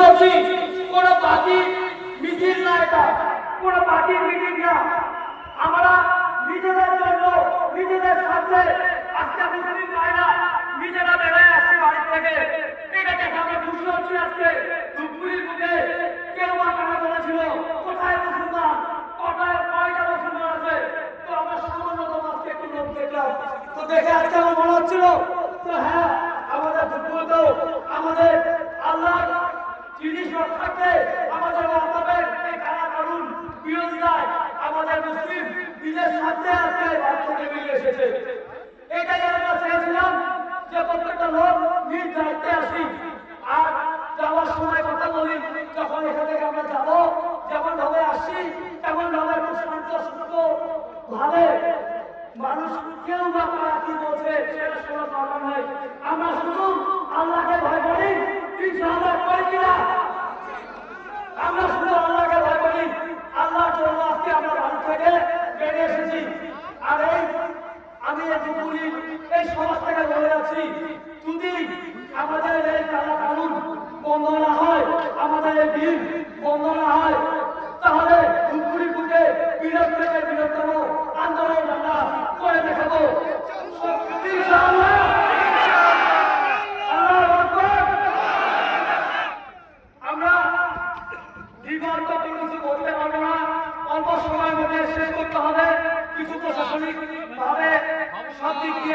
হচ্ছি কোন পার্টি মিছিল না, এটা কোন পার্টির মিটিং না। আমরা নিজেদের জন্য নিজেদের স্বার্থে আজকে মুসলিম ভাইরা নিজেরা বেড়ায় আসছি বাড়ি থেকে। এটা দেখে আমরা খুশি হচ্ছি। আজকে ধূপগুড়ির বুকে কেউ বা কারা বলেছিল কোথায় মুসলমান, কোথায় কয়টা মুসলমান আছে, তো আমরা সামান্যতম আজকে একটু লোক দেখলাম, তো দেখে আজকে আমার মনে হচ্ছিল তো হ্যাঁ আমাদের ধূপগুড়িতেও আমাদের আল্লাহ জিনিস রক্ষার্থে আমাদের মহানবের এই কারা কারণ বিরোধিতায় আমাদের মুসলিম নিজের সাথে আজকে বাড়ি থেকে বেরিয়ে এসেছে। এটাই আমরা চেয়েছিলাম যে প্রত্যেকটা লোক নিজ দায়িত্বে আসি আর যাওয়ার সময় কথা বলি, যখন এখান থেকে আমরা যাবো যেমন ভাবে আসছি তেমন ভাবে খুব শান্ত ভাবে মানুষ কেউ বা কারা কি বলছে সেটা শোনার দরকার নাই। আমরা শুধু আল্লাহকে ভয় করি, ইনশাআল্লাহ করি কিনা? আমরা শুধু আল্লাহকে ভয় করি। আল্লাহর জন্য আজকে আমরা বাড়ি থেকে বেরিয়ে এসেছি। আর আমি এই সমাজ থেকে বলে যাচ্ছি, যদি আমাদের এই কালা কানুন বন্ধ না হয়, আমাদের এই বিল বন্ধ না হয়, তাহলে ধূপগুড়ি বুকে বৃহৎ থেকে বৃহত্তম আন্দোলন আমরা করে দেখাবো। আমরা জীবন্ত কোনো কিছু করতে পারবো না, অল্প সময়ের মধ্যে শেষ করতে হবে। কিছু প্রশাসনিক ভাবে সব দিক দিয়ে